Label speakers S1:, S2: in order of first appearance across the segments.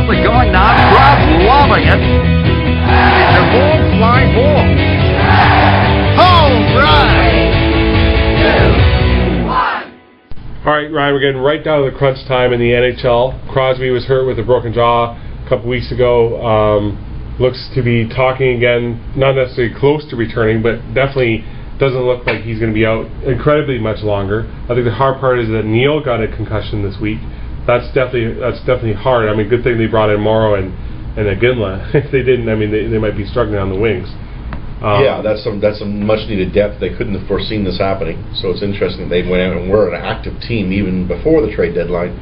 S1: simply going nuts. Crowd loving it. It's a ball, flying ball. Home run!
S2: 3, 2, 1.
S3: All right, Ryan, we're getting right down to the crunch time in the NHL. Crosby was hurt with a broken jaw a couple weeks ago. Looks to be talking again, not necessarily close to returning, but definitely doesn't look like he's going to be out incredibly much longer. I think the hard part is that Neil got a concussion this week. That's definitely hard. I mean, good thing they brought in Morrow and Aginla. If they didn't, I mean, they might be struggling on the wings.
S4: Yeah, that's some much needed depth. They couldn't have foreseen this happening. So it's interesting that they went out and were an active team even before the trade deadline,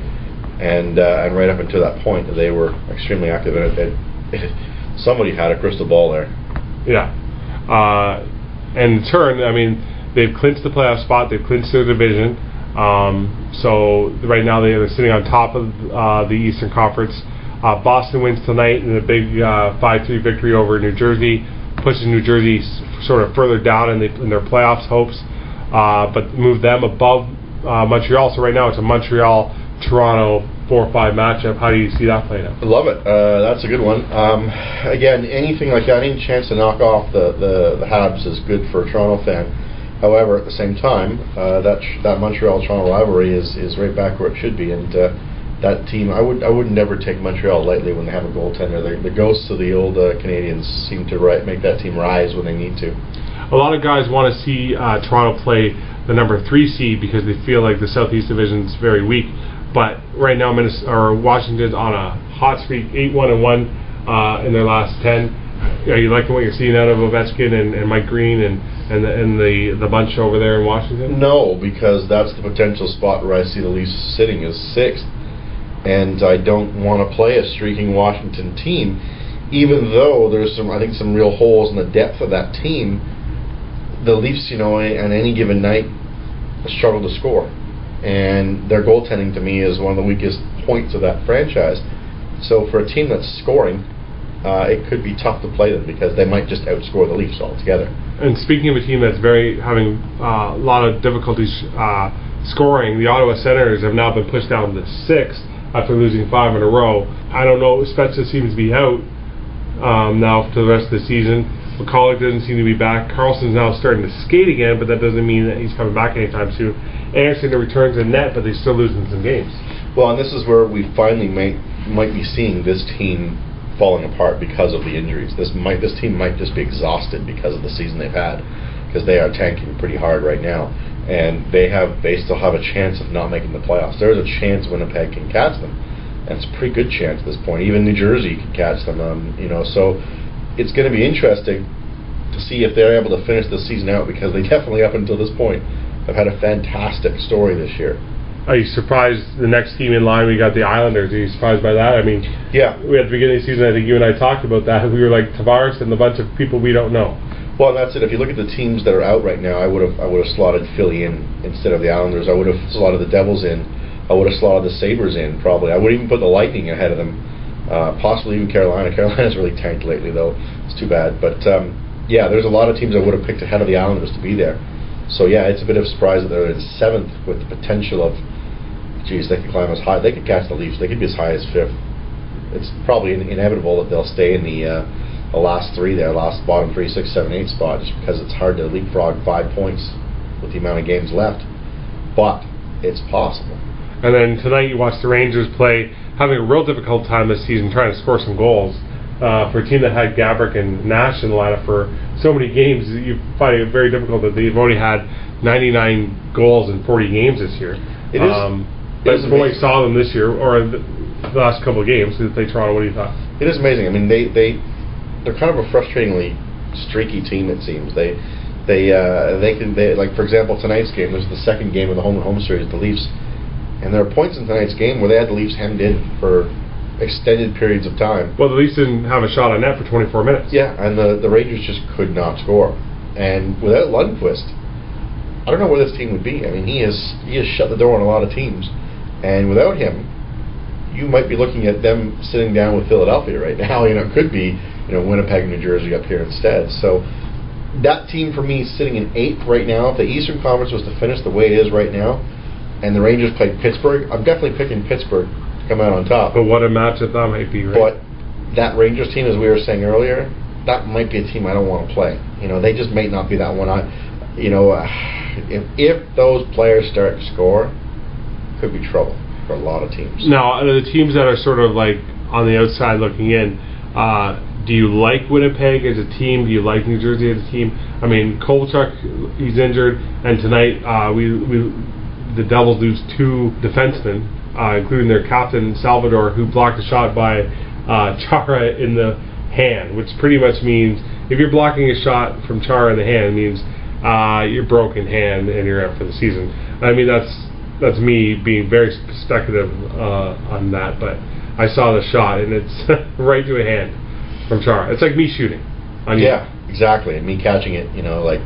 S4: and right up until that point they were extremely active. And somebody had a crystal ball there.
S3: Yeah. And in turn, I mean, they've clinched the playoff spot. They've clinched their division. So right now they're sitting on top of the Eastern Conference. Boston wins tonight in a big 5-3 victory over New Jersey, pushes New Jersey sort of further down in their playoffs hopes, but move them above Montreal. So right now it's a Montreal-Toronto 4-5 matchup. How do you see that playing out?
S4: I love it. That's a good one. Again, anything like that, any chance to knock off the Habs is good for a Toronto fan. However, at the same time, that Montreal-Toronto rivalry is right back where it should be, and that team, I would never take Montreal lightly when they have a goaltender. The ghosts of the old Canadians seem to make that team rise when they need to.
S3: A lot of guys want to see Toronto play the number 3 seed because they feel like the Southeast Division is very weak. But right now, Washington's on a hot streak, 8-1-1 in their last 10. Are you liking what you're seeing out of Ovechkin and Mike Green and the bunch over there in Washington?
S4: No, because that's the potential spot where I see the Leafs sitting is 6th. And I don't want to play a streaking Washington team, even though there's some real holes in the depth of that team. The Leafs, on any given night, struggle to score, and their goaltending to me is one of the weakest points of that franchise. So for a team that's scoring, it could be tough to play them because they might just outscore the Leafs altogether. And
S3: speaking of a team that's having a lot of difficulties scoring, the Ottawa Senators have now been pushed down to 6th. After losing 5 in a row. I don't know, Spezza seems to be out now for the rest of the season. McCulloch doesn't seem to be back. Carlson's now starting to skate again, but that doesn't mean that he's coming back anytime soon. Anderson returns to net, but they're still losing some games.
S4: Well, and this is where we finally might be seeing this team falling apart because of the injuries. This team might just be exhausted because of the season they've had, because they are tanking pretty hard right now. And they still have a chance of not making the playoffs. There's a chance Winnipeg can catch them, and it's a pretty good chance at this point. Even New Jersey can catch them. So it's going to be interesting to see if they're able to finish the season out, because they definitely, up until this point, have had a fantastic story this year.
S3: Are you surprised the next team in line, we got the Islanders? Are you surprised by that? I mean,
S4: yeah.
S3: We at the beginning of the season, I think you and I talked about that. We were like Tavares and a bunch of people we don't know.
S4: Well, that's it. If you look at the teams that are out right now, I would have slotted Philly in instead of the Islanders. I would have slotted the Devils in. I would have slotted the Sabres in, probably. I would even put the Lightning ahead of them. Possibly even Carolina. Carolina's really tanked lately, though. It's too bad. But, yeah, there's a lot of teams I would have picked ahead of the Islanders to be there. So, yeah, it's a bit of a surprise that they're in 7th with the potential of, geez, they could climb as high. They could catch the Leafs. They could be as high as 5th. It's probably inevitable that they'll stay in the last 3 there, last bottom 3, 6, 7, 8 spot, just because it's hard to leapfrog 5 points with the amount of games left. But it's possible.
S3: And then tonight you watch the Rangers play, having a real difficult time this season trying to score some goals. For a team that had Gaborik and Nash in the lineup for so many games, you find it very difficult that they've already had 99 goals in 40 games this year.
S4: It is.
S3: But when we saw them this year, or the last couple of games, they played Toronto, what do you thought?
S4: It is amazing. I mean, they're kind of a frustratingly streaky team, it seems. They like, for example, tonight's game was the second game of the home series, the Leafs, and there are points in tonight's game where they had the Leafs hemmed in for extended periods of time.
S3: Well, the Leafs didn't have a shot on net for 24 minutes.
S4: Yeah, and the Rangers just could not score. And without Lundqvist, I don't know where this team would be. I mean, he has shut the door on a lot of teams, and without him, you might be looking at them sitting down with Philadelphia right now. It could be Winnipeg, New Jersey up here instead. So that team for me is sitting in 8th right now. If the Eastern Conference was to finish the way it is right now, and the Rangers played Pittsburgh, I'm definitely picking Pittsburgh come out on top.
S3: But what a matchup that might be, right?
S4: But that Rangers team, as we were saying earlier, that might be a team I don't want to play. They just might not be that one. If those players start to score, could be trouble for a lot of teams.
S3: Now, the teams that are sort of like on the outside looking in, do you like Winnipeg as a team? Do you like New Jersey as a team? I mean, Kovalchuk, he's injured, and tonight the Devils lose 2 defensemen, including their captain Salvador, who blocked a shot by Chara in the hand, which pretty much means if you're blocking a shot from Chara in the hand, it means you're broken hand and you're out for the season. I mean, that's me being very speculative on that, but I saw the shot and it's right to a hand from Chara. It's like me shooting on you.
S4: Yeah, exactly, and me catching it, like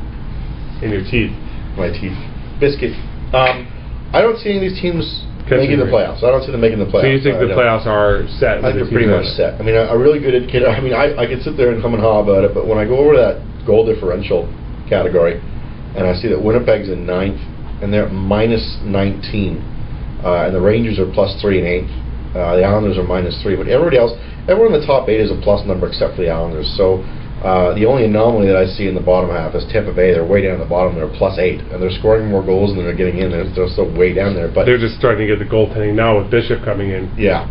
S3: in your teeth.
S4: My teeth. Biscuit. I don't see any of these teams making the playoffs. I don't see them making the playoffs.
S3: So you think the playoffs are set?
S4: I think they're pretty much set. I mean, a really good indicator. I mean, I can sit there and hum and haw about it, but when I go over that goal differential category, and I see that Winnipeg's in 9th, and they're at -19, and the Rangers are +3 and 8th. The Islanders are -3, but everyone in the top 8 is a plus number except for the Islanders. So the only anomaly that I see in the bottom half is Tampa Bay. They're way down at the bottom. They're +8, and they're scoring more goals than they're getting in. They're still way down there. But
S3: they're just starting to get the goaltending now with Bishop coming in.
S4: Yeah.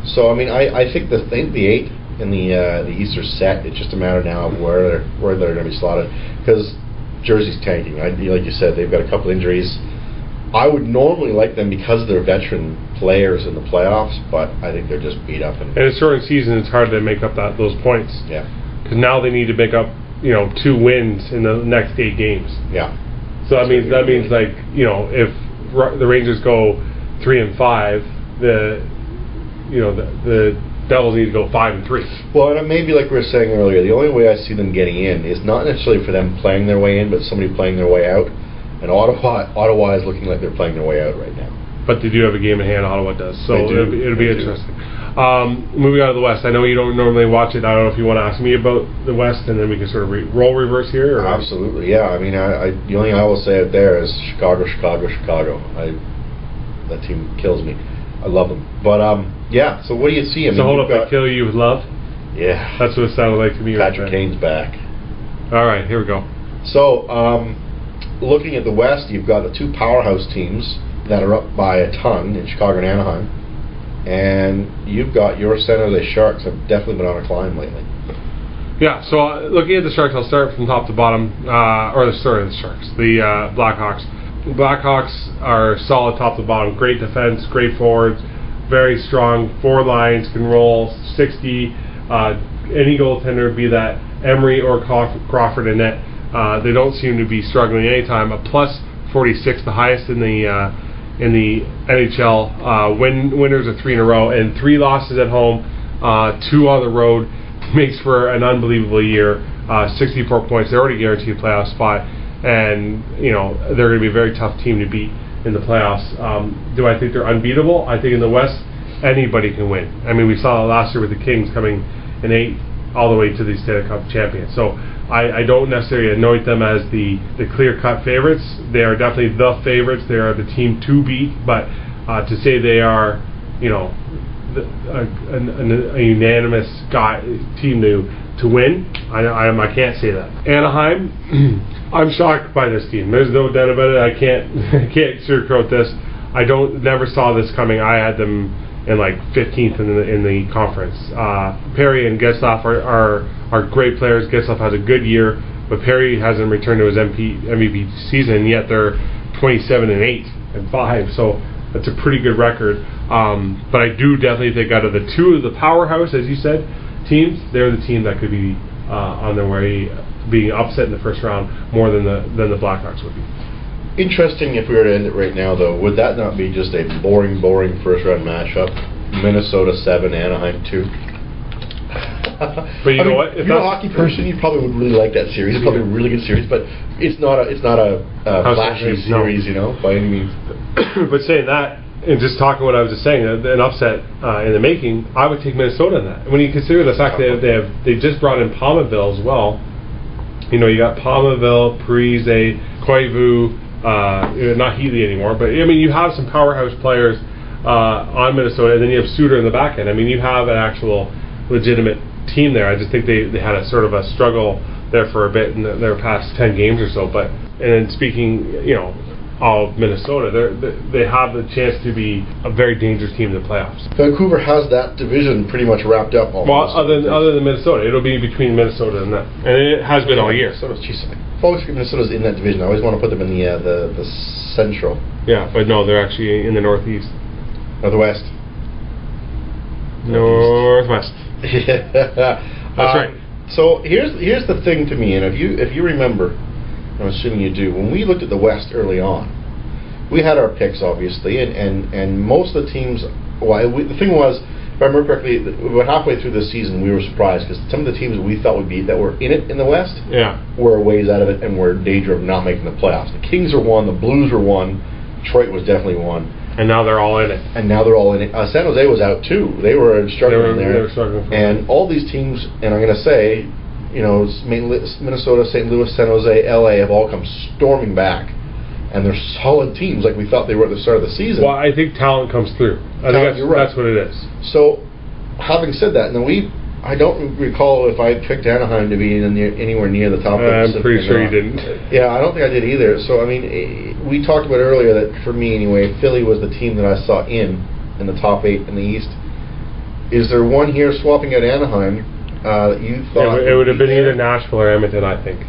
S4: So I mean, I think the 8 in the East are set. It's just a matter now of where they're going to be slotted, because Jersey's tanking. Like you said, they've got a couple injuries. I would normally like them because of their veteran players in the playoffs, but I think they're just beat up.
S3: And it's short season. It's hard to make up those points.
S4: Yeah.
S3: Because now they need to make up, 2 wins in the next 8 games.
S4: Yeah.
S3: So that means like, if the Rangers go 3 and 5, the Devils need to go 5 and 3.
S4: Well, and maybe like we were saying earlier, the only way I see them getting in is not necessarily for them playing their way in, but somebody playing their way out. And Ottawa is looking like they're playing their way out right now.
S3: But they do have a game in hand. Ottawa does, so it'll be interesting. Moving on to the West, I know you don't normally watch it. I don't know if you want to ask me about the West, and then we can sort of role reverse here. Or?
S4: Absolutely, yeah. I mean, the only thing I will say out there is Chicago. That team kills me. I love them, but yeah. So what do you see? I mean,
S3: so hold up, I kill you with love.
S4: Yeah,
S3: that's what it sounded like to me.
S4: Patrick Kane's back.
S3: All right, here we go.
S4: So, looking at the West, you've got the 2 powerhouse teams that are up by a ton in Chicago and Anaheim, and you've got your San Jose Sharks have definitely been on a climb lately.
S3: Yeah, so looking at the Sharks, I'll start from top to bottom, or the story of the Sharks, the Blackhawks. The Blackhawks are solid top to bottom, great defense, great forwards, very strong, 4 lines, can roll 60, any goaltender, be that Emery or Crawford in net. They don't seem to be struggling anytime. A +46, the highest in the NHL. Winners are 3 in a row, and 3 losses at home, 2 on the road, makes for an unbelievable year. 64 points. They're already guaranteed a playoff spot, and they're going to be a very tough team to beat in the playoffs. Do I think they're unbeatable? I think in the West, anybody can win. I mean, we saw last year with the Kings coming in 8th all the way to the Stanley Cup champions. So I don't necessarily anoint them as the clear-cut favorites. They are definitely the favorites. They are the team to beat. But to say they are, a unanimous team to win, I can't say that. Anaheim, I'm shocked by this team. There's no doubt about it. I can't sugarcoat this. I never saw this coming. I had them in like 15th in the conference. Perry and Getzlaf are great players. Getzlaf has a good year, but Perry hasn't returned to his MVP season yet. They're 27 and 8 and 5, so that's a pretty good record. But I do definitely think out of the 2 of the powerhouse, as you said, teams, they're the team that could be on their way being upset in the first round more than the Blackhawks would be.
S4: Interesting if we were to end it right now, though. Would that not be just a boring first-round matchup? Minnesota 7, Anaheim 2.
S3: But you know what?
S4: If you're a hockey person, you probably would really like that series. It's probably a really good series, but it's not a flashy series, by any means.
S3: But saying that, and just talking what I was just saying, an upset in the making, I would take Minnesota in that. When you consider the fact that they just brought in Palmaville as well. You got Palmaville, Parise, Koivu. Not Healy anymore, but I mean, you have some powerhouse players on Minnesota, and then you have Suter in the back end. I mean, you have an actual legitimate team there. I just think they had a sort of a struggle there for a bit in their past 10 games or so. But and then speaking, of Minnesota, they have the chance to be a very dangerous team in the playoffs.
S4: Vancouver has that division pretty much wrapped up almost.
S3: Well, other than Minnesota, it'll be between Minnesota and them, and it has been all year.
S4: Minnesota's in that division. I always want to put them in the Central.
S3: Yeah, but no, they're actually in the Northeast.
S4: Northwest.
S3: Northwest.
S4: Yeah.
S3: That's right.
S4: So here's the thing to me, and if you remember, I'm assuming you do, when we looked at the West early on, we had our picks obviously, and most of the teams. The thing was, if I remember correctly, about halfway through the season, we were surprised because some of the teams we thought that were in it in the West, were a ways out of it and were in danger of not making the playoffs. The Kings are one, the Blues were one, Detroit was definitely one.
S3: And now they're all in it.
S4: San Jose was out too. They were struggling there.
S3: They were struggling.
S4: And all these teams, and I'm going to say, Minnesota, St. Louis, San Jose, LA have all come storming back, and they're solid teams like we thought they were at the start of the season.
S3: Well, I think talent comes through. I think that's what it is.
S4: So, having said that, now I don't recall if I picked Anaheim to be anywhere near the top.
S3: I'm pretty sure you didn't.
S4: Yeah, I don't think I did either. So, I mean, we talked about earlier that for me anyway, Philly was the team that I saw in the top 8 in the East. Is there one here swapping out Anaheim that you thought?
S3: It would have been either Nashville or Edmonton, I think.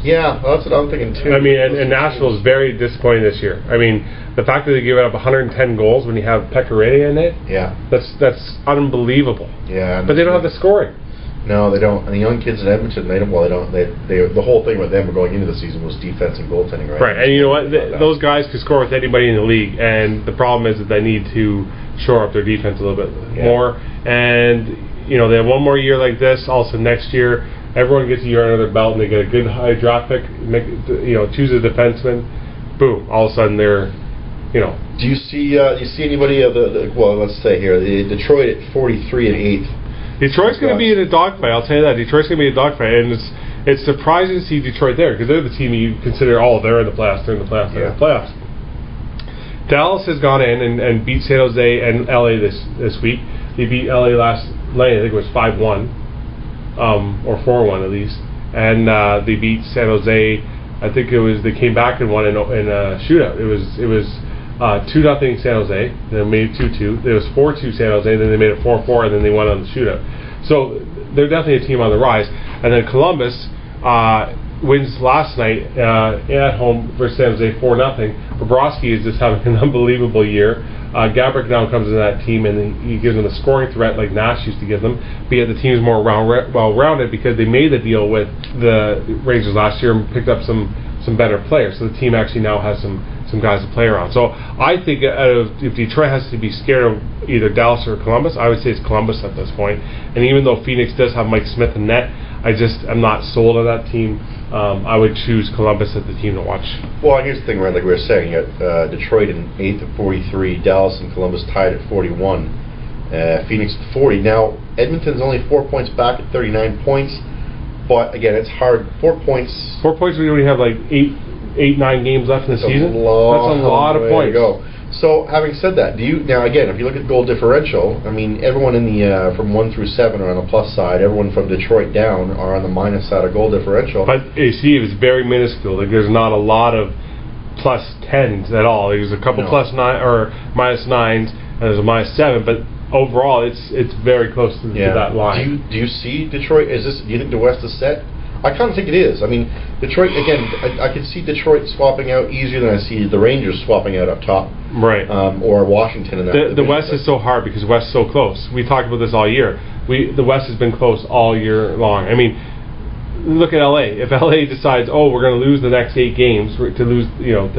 S4: Yeah, that's what I'm thinking too.
S3: I mean, and Nashville is very disappointing this year. I mean, the fact that they gave up 110 goals when you have Pekka in it, that's unbelievable.
S4: Yeah,
S3: but they don't have the scoring.
S4: No, they don't. And the young kids in Edmonton, they don't. Well, they don't. The whole thing with them going into the season was defense and goaltending, right?
S3: Right, and you know what? Those guys could score with anybody in the league, and the problem is that they need to shore up their defense a little bit more. And they have one more year like this. Also, next year, everyone gets a year under their belt, and they get a good high draft pick. Choose a defenseman. Boom! All of a sudden, they're.
S4: Do you see anybody of well, let's say here, Detroit at 43 and 8th.
S3: Detroit's going to be in a dogfight. I'll tell you that. Detroit's going to be in a dogfight, and it's surprising to see Detroit there because they're the team you consider, they're in the playoffs, they're in the playoffs, they're in the playoffs. Dallas has gone in and beat San Jose and LA this week. They beat LA last night. I think it was 5-1, or 4-1 at least, and they beat San Jose. I think they came back and won in a shootout. It was 2-0 San Jose, then they made it 2-2. It was 4-2 San Jose, then they made it 4-4, and then they won on the shootout. So they're definitely a team on the rise. And then Columbus wins last night at home versus San Jose 4-0. Bobrovsky is just having an unbelievable year. Gabrick now comes into that team, and he gives them a scoring threat like Nash used to give them. But yet the team is more well-rounded because they made the deal with the Rangers last year and picked up some better players. So the team actually now has some guys to play around. So I think if Detroit has to be scared of either Dallas or Columbus, I would say it's Columbus at this point. And even though Phoenix does have Mike Smith in net, I'm not sold on that team. I would choose Columbus as the team to watch. Well,
S4: here's the thing, right? Like we were saying, you got Detroit in 8th at 43, Dallas and Columbus tied at 41, Phoenix at 40. Now Edmonton's only 4 points back at 39 points, but again, it's hard. 4 points.
S3: 4 points. We only have like 8-9 games left in the season. That's a lot of points.
S4: So, having said that, now again, if you look at goal differential, I mean, everyone in the from 1 through 7 are on the plus side. Everyone from Detroit down are on the minus side of goal differential.
S3: But you see, it's very minuscule. Like there's not a lot of plus 10s at all. There's a couple plus 9 or minus 9s, and there's a minus 7. But overall, it's very close to that line.
S4: Do you see Detroit? Do you think the West is set? I kind of think it is. I mean, Detroit, again, I can see Detroit swapping out easier than I see the Rangers swapping out up top.
S3: Right.
S4: Or Washington in that.
S3: The West is so hard because the West is so close. We talked about this all year. The West has been close all year long. I mean, look at LA. If LA decides, we're going to lose the next 8 games to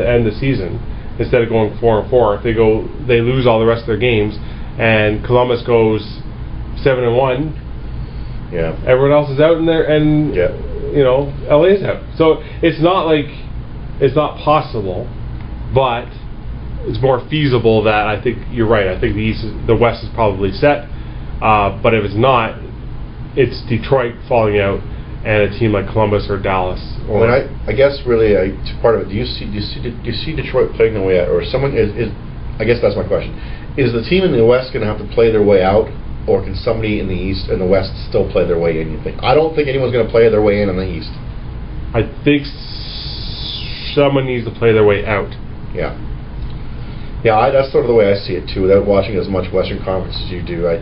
S3: end the season instead of going 4-4, if they lose all the rest of their games, and Columbus goes 7-1.
S4: Yeah.
S3: Everyone else is out in there, and LA's out. So it's not like it's not possible, but it's more feasible that I think you're right. I think the West is probably set, but if it's not, it's Detroit falling out and a team like Columbus or Dallas.
S4: I guess really part of it. Do you see Detroit playing the way out, or someone is I guess that's my question. Is the team in the West going to have to play their way out, or can somebody in the East and the West still play their way in, you think? I don't think anyone's going to play their way in the East.
S3: I think someone needs to play their way out.
S4: Yeah. Yeah, that's sort of the way I see it, too. Without watching as much Western Conference as you do, I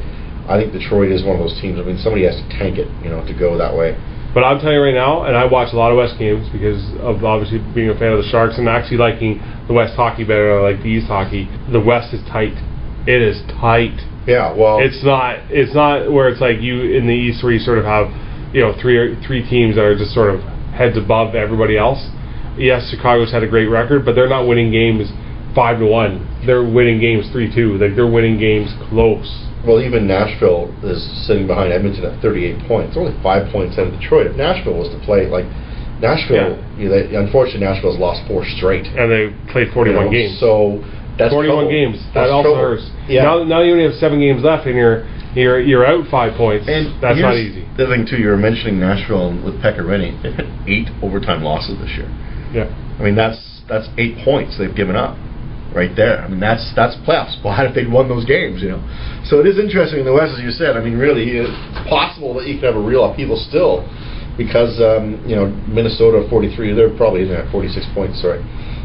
S4: think Detroit is one of those teams. I mean, somebody has to tank it, to go that way.
S3: But I'm telling you right now, and I watch a lot of West games because of obviously being a fan of the Sharks and actually liking the West hockey better than I like the East hockey. The West is tight. It is tight.
S4: Yeah, well,
S3: it's not where it's like you in the East where you sort of have three teams that are just sort of heads above everybody else. Yes, Chicago's had a great record, but they're not winning games 5-1. They're winning games 3-2. Like they're winning games close.
S4: Well, even Nashville is sitting behind Edmonton at 38 points. They're only 5 points out of Detroit. If Nashville was to play, like Nashville, unfortunately, Nashville's lost 4 straight,
S3: and they played 41 games.
S4: So that's
S3: 41 games. That also hurts.
S4: Yeah.
S3: Now you only have 7 games left, and you're out 5 points. And that's not easy.
S4: The thing too, you were mentioning Nashville with Pekka Rinne. They've had 8 overtime losses this year.
S3: Yeah.
S4: I mean that's 8 points they've given up. Right there. I mean, that's a playoff spot if they'd won those games, So it is interesting in the West, as you said. I mean, really, it's possible that you could have a real upheaval still because, Minnesota 43, they're probably in there at 46 points, sorry.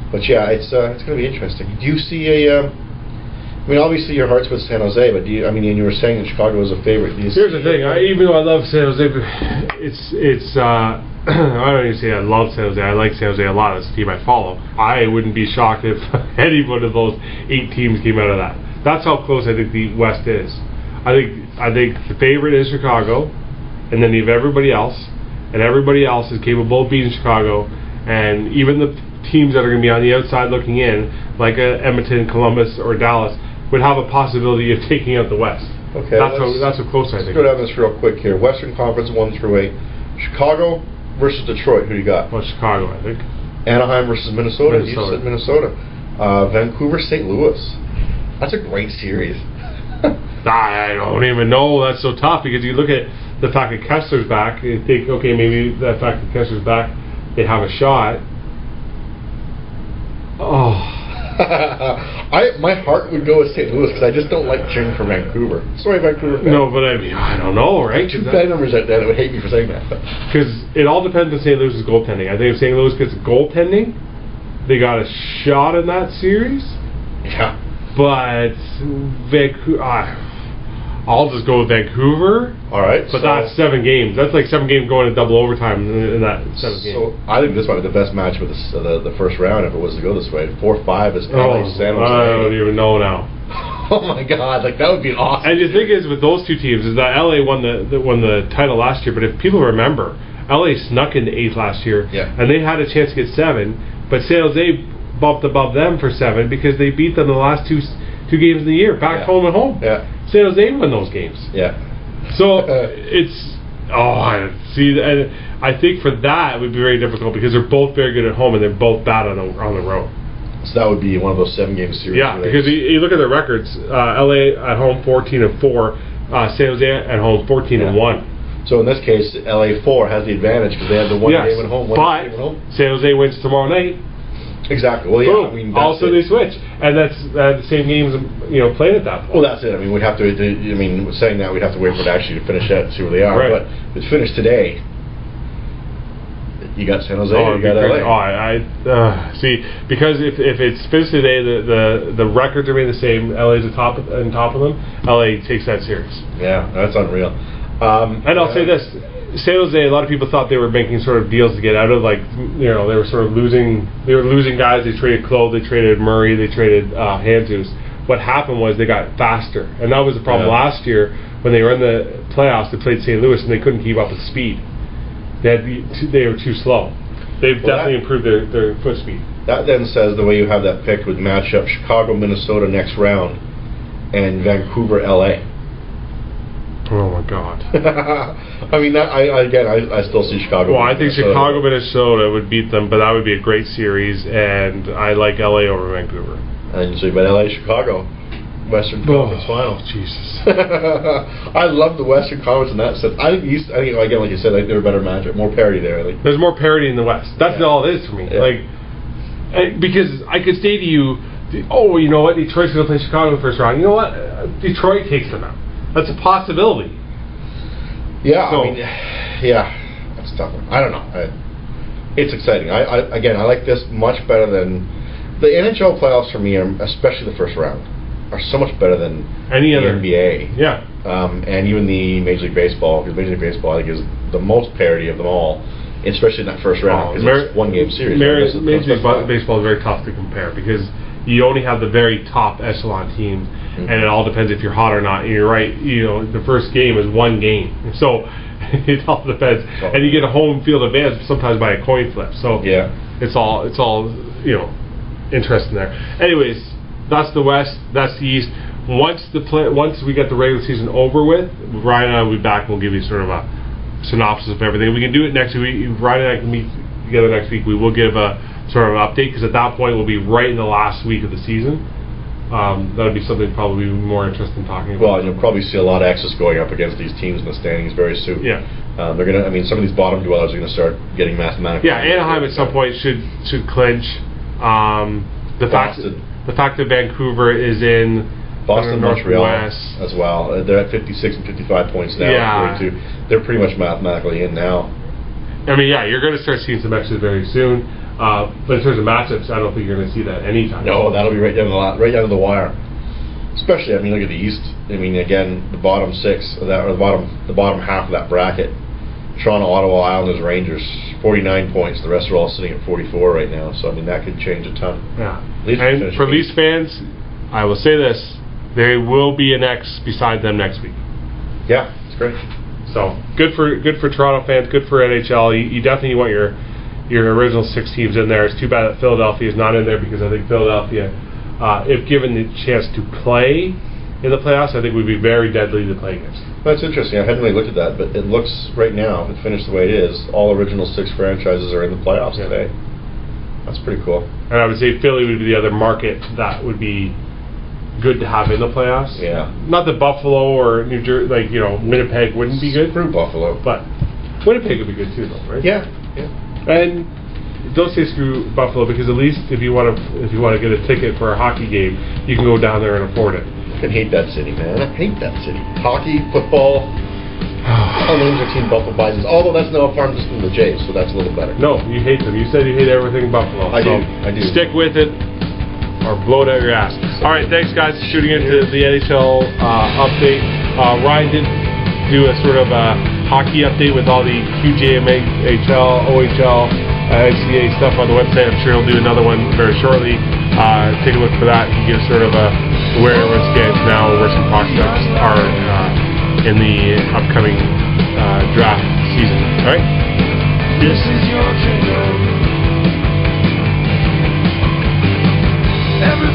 S4: But yeah, it's going to be interesting. Do you see I mean, obviously your heart's with San Jose, but and you were saying that Chicago was a favorite.
S3: Here's the thing. Even though I love San Jose, it's I don't even say I love San Jose. I like San Jose a lot. It's a team I follow. I wouldn't be shocked if any one of those 8 teams came out of that. That's how close I think the West is. I think the favorite is Chicago, and then you have everybody else, and everybody else is capable of beating Chicago, and even the teams that are going to be on the outside looking in, like Edmonton, Columbus, or Dallas, would have a possibility of taking out the West.
S4: Okay,
S3: that's how close I think.
S4: Let's go down this real quick here. Western Conference 1 through 8. Chicago versus Detroit. Who do you got?
S3: Well, Chicago, I think.
S4: Anaheim versus Minnesota. You said Minnesota. Vancouver, St. Louis. That's a great series.
S3: I don't even know. That's so tough because you look at the fact that Kessler's back. You think, okay, maybe the fact that Kessler's back, they have a shot. Oh.
S4: My heart would go with St. Louis because I just don't like cheering for Vancouver. Sorry, Vancouver fans.
S3: No, but I mean, I don't know, right?
S4: 2 bad numbers out there that would hate me for saying that.
S3: Because it all depends on St. Louis's goaltending. I think if St. Louis gets goaltending, they got a shot in that series.
S4: Yeah.
S3: But Vancouver, I'll just go with Vancouver.
S4: All right.
S3: But that's 7 games. That's like 7 games going to double overtime in that 7 games.
S4: So I think this might be the best match with the first round if it was to go this way. 4-5 is LA San Jose.
S3: I don't even know now.
S4: Oh my God! Like that would be awesome.
S3: And the thing is with those 2 teams is that LA won the title last year. But if people remember, LA snuck into 8th last year, and they had a chance to get 7. But San Jose bumped above them for 7 because they beat them the last two games of the year, back home and home.
S4: Yeah.
S3: San Jose won those games.
S4: Yeah.
S3: So I see, and I think for that it would be very difficult because they're both very good at home and they're both bad on the road.
S4: So that would be one of those 7-game series.
S3: Yeah, because you look at their records: LA at home 14-4, San Jose at home 14-1.
S4: So in this case, LA 4 has the advantage because they have the one game at home, one game at home.
S3: San Jose wins tomorrow night.
S4: Exactly. Well, yeah.
S3: Boom.
S4: I mean,
S3: also they switch, and that's the same games played at that point.
S4: Well, that's it. I mean, we'd have to. I mean, saying that we'd have to wait for it actually to finish out and see where they are.
S3: Right.
S4: But if it's finished today, you got San Jose. You got LA.
S3: I see, because if it's finished today, the records remain the same. LA's on top of them. LA takes that series.
S4: Yeah, that's unreal.
S3: And I'll say this. San Jose, a lot of people thought they were making sort of deals to get out of, like, they were sort of losing guys. They traded Clove, they traded Murray, they traded Handzus. What happened was they got faster, and that was the problem last year when they were in the playoffs. They played St. Louis and they couldn't keep up with speed. They were too slow. They've definitely improved their foot speed. That
S4: then says the way you have that picked would match up Chicago, Minnesota next round, and Vancouver, LA.
S3: Oh my God!
S4: I mean, I still see Chicago.
S3: Well, I think Chicago, Minnesota would beat them, but that would be a great series, and I like LA over Vancouver.
S4: And so you bet LA, Chicago, Western Conference final.
S3: Jesus!
S4: I love the Western Conference in that sense. I think East. I think again, like you said, I think they're a better matchup, more parity there.
S3: There's more parity in the West. That's all it is for me. Like, because I could say to you, you know what? Detroit's going to play Chicago in the first round. You know what? Detroit takes them out. That's a possibility.
S4: Yeah,
S3: So,
S4: I mean, yeah, that's a tough one. I don't know. It's exciting. Again, I like this much better than the NHL playoffs for me, especially the first round, are so much better than
S3: any
S4: the
S3: other
S4: NBA.
S3: Yeah.
S4: And even the Major League Baseball, because Major League Baseball, I think, is the most parity of them all, especially in that first round, because it's one-game series.
S3: Major League Baseball is very tough to compare because you only have the very top echelon teams, and it all depends if you're hot or not. And you're right, the first game is one game, so it all depends. And you get a home field advantage sometimes by a coin flip. So
S4: yeah,
S3: it's all interesting there. Anyways, that's the West. That's the East. Once we get the regular season over with, Ryan and I will be back. We'll give you sort of a synopsis of everything. We can do it next week. Ryan and I can meet together next week. We will give a sort of an update because at that point we'll be right in the last week of the season. That'll be something probably more interesting talking about.
S4: Well, and you'll probably see a lot of X's going up against these teams in the standings very soon.
S3: Yeah.
S4: They're gonna. I mean, some of these bottom dwellers are gonna start getting mathematical.
S3: Yeah, Anaheim at some point should clinch. The fact that Vancouver is in
S4: Boston, Montreal
S3: Northwest
S4: as well. They're at 56 and 55 points now.
S3: Yeah.
S4: 42. They're pretty much mathematically in now.
S3: I mean, yeah, you're going to start seeing some X's very soon. But in terms of matchups, I don't think you're going to see that anytime.
S4: No, that'll be right down to the wire. Especially, I mean, look at the East. I mean, again, the bottom six of that, or the bottom half of that bracket. Toronto, Ottawa, Islanders, Rangers, 49 points. The rest are all sitting at 44 right now. So I mean, that could change a ton.
S3: Yeah. And for Leafs fans, I will say this: there will be an X beside them next week.
S4: Yeah, it's great.
S3: So good for Toronto fans. Good for NHL. You definitely want your original 6 teams in there. It's too bad that Philadelphia is not in there because I think Philadelphia, if given the chance to play in the playoffs, I think would be very deadly to play against.
S4: That's interesting. I hadn't really looked at that, but it looks right now, if it finished the way it is, all original 6 franchises are in the playoffs today. That's pretty cool.
S3: And I would say Philly would be the other market that would be good to have in the playoffs.
S4: Yeah.
S3: Not that Buffalo or New Jersey, Winnipeg wouldn't be good.
S4: Screw Buffalo.
S3: But Winnipeg would be good too, though, right?
S4: Yeah. Yeah.
S3: And don't say screw Buffalo because at least if you want to get a ticket for a hockey game, you can go down there and afford it.
S4: I hate that city, man. I hate that city. Hockey, football. All names are Team Buffalo Bisons. Although that's now a farm system of the Jays, so that's a little better.
S3: No, you hate them. You said you hate everything Buffalo.
S4: I do.
S3: Stick with it, or blow it out your ass. All right, thanks guys for shooting into the NHL update. Ryan did do a sort of a hockey update with all the QJMA, HL, OHL, NCAA stuff on the website. I'm sure he'll do another one very shortly. Take a look for that and give sort of a where everyone stands now, where some prospects are in the upcoming draft season. All right?
S2: This is your kingdom. Every